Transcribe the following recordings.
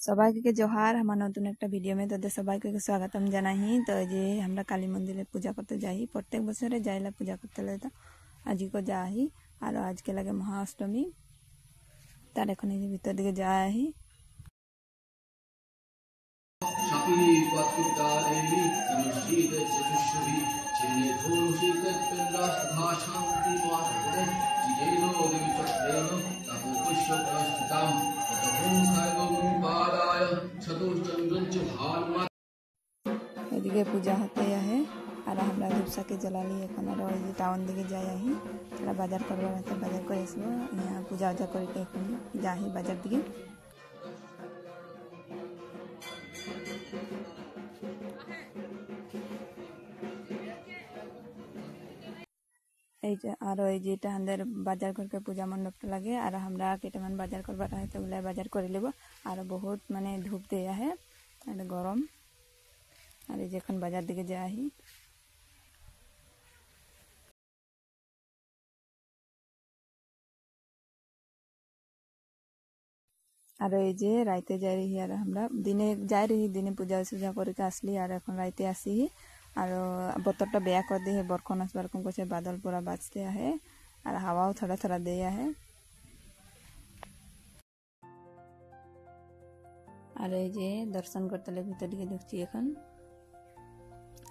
সবাইকে জোহার আমার নতুন একটা ভিডিও মে তোদের সবাইকে স্বাগতম জানাই। তো যে আমরা কালী মন্দিরে পূজা করতে যাই, প্রত্যেক বছরে যাইলা পূজা করতে লাগে। তো আজকে যাই আর আজকে লাগে মহাষ্টমী, তার এখন এই ভিতর দিকে যাই। এদিকে পূজা হতে আহে আর আমরা ধূপসাকে জ্বালালি। এখন আর ওই টাউন দিকে যাই আহি, তারা বাজার করবার হাতে বাজার করে আসবো। পূজা উজা করে এখন যাই বাজার দিকে। এই যে আর ওই যেটা আমাদের বাজার করকে পূজা মণ্ডপটা লাগে আর আমরা কেটামান বাজার করবার হয় তো ওগুলা বাজার করে নেব। আর বহুত মানে ধূপ দিয়ে আহে আর গরম। আর এই যে এখন বাজার দিকে যাই। আর এই যে রাইতে যাই রহি আর আমরা দিনে যাই রহি, দিনে পূজা সুজা করে আসলি আর এখন রাইতে আসি। আর বতরটা বেয়া করে দিয়ে বরখন আসবার কম করছে, বাদল পুরা বাজতে আহে আর হাওয়াও থোড়া থোড়া দিয়ে আহে। আর এই যে দর্শন করতে ভিতর দিকে ঢুকছি এখন।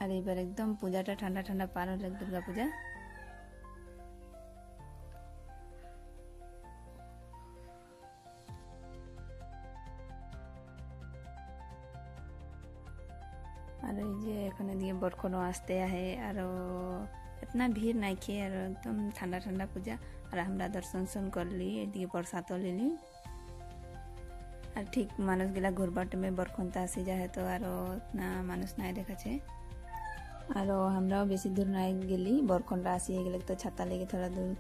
আর এইবার একদম পূজাটা ঠান্ডা ঠান্ডা পার হলে দুর্গা পূজা। আর এই যে এখানে দিয়ে বরখনো আসতে আহে আর इतना भीड़ नहीं खे और एकदम ठंडा ठंडा पूजा। और हमरा दर्शन सन कर ली, एदिके प्रसाद ले ली। আর ঠিক মানুষগুলা ঘুরবার টাইমে বরখনটা আসি যায় তো আর না মানুষ নাই দেখাছে। আর আমরাও বেশি দূর নাই গেলি, বরখনটা আসি গেলে তো ছাতা লেগে থোড়া দূর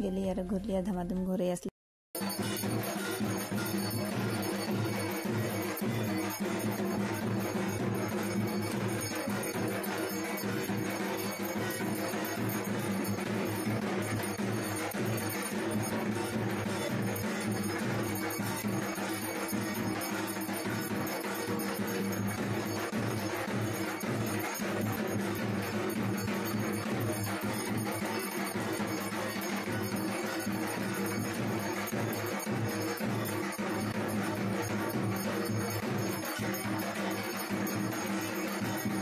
গেলি আর ঘুরলি আর ধামাধুম ঘুরে আসলি।